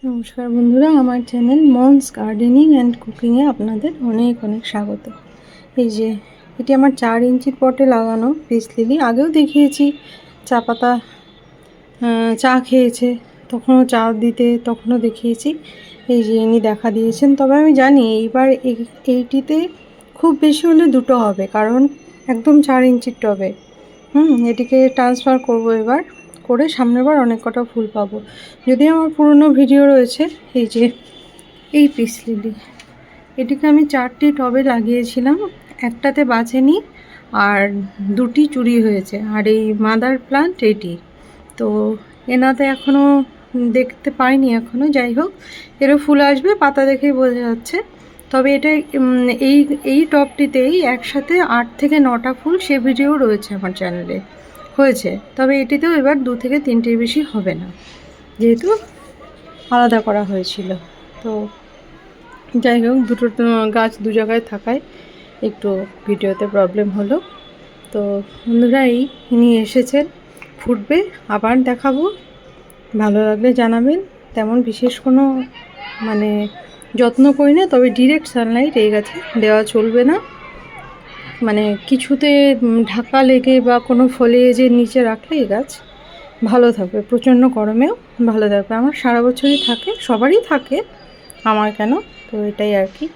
নমস্কার বন্ধুরা, আমার চ্যানেল মনস গার্ডেনিং অ্যান্ড কুকিংয়ে আপনাদের অনেক অনেক স্বাগত। এই যে এটি আমার 4 ইঞ্চির পটে লাগানো পিস লিলি। আগেও দেখিয়েছি, চা পাতা চা খেয়েছে, তখনও চা দিতে তখনও দেখিয়েছি। এই যে ইনি দেখা দিয়েছেন। তবে আমি জানি এইবার এইটিতে খুব বেশি হলে দুটো হবে, কারণ একদম 4 ইঞ্চির টবে। এটিকে ট্রান্সফার করব এবার, করে সামনের বার অনেক কটা ফুল পাবো। যদি আমার পুরনো ভিডিও রয়েছে, এই যে এই পিস লিলি, এটিকে আমি 4টি টবে লাগিয়েছিলাম, একটাতে বাঁচেনি আর 2টি চুরি হয়েছে। আর এই মাদার প্লান্ট এটি তো এনাতে এখনও দেখতে পাইনি এখনও। যাই হোক, এরও ফুল আসবে, পাতা দেখেই বোঝা যাচ্ছে। তবে এটা এই টবটিতেই একসাথে 8 থেকে 9টা ফুল, সে ভিডিও রয়েছে আমার চ্যানেলে, হয়েছে। তবে এটিতেও এবার 2 থেকে 3টির বেশি হবে না, যেহেতু আলাদা করা হয়েছিল। তো যাই হোক, দুটো গাছ দু জায়গায় থাকায় একটু ভিডিওতে প্রবলেম হলো। তো বন্ধুরা, ইনি এসেছেন, ফুটবে, আবার দেখাবো। ভালো লাগলে জানাবেন। তেমন বিশেষ কোনো যত্ন করি না, তবে ডিরেক্ট সানলাইট এই গাছে দেওয়া চলবে না। কিছুতে ঢাকা লেগে বা কোনো ফলিয়েজের নিচে রাখলে এই গাছ ভালো থাকবে, প্রচণ্ড গরমেও ভালো থাকবে। আমার সারা বছরই থাকে, সবারই থাকে, আমার কেন? তো এটাই আর কি।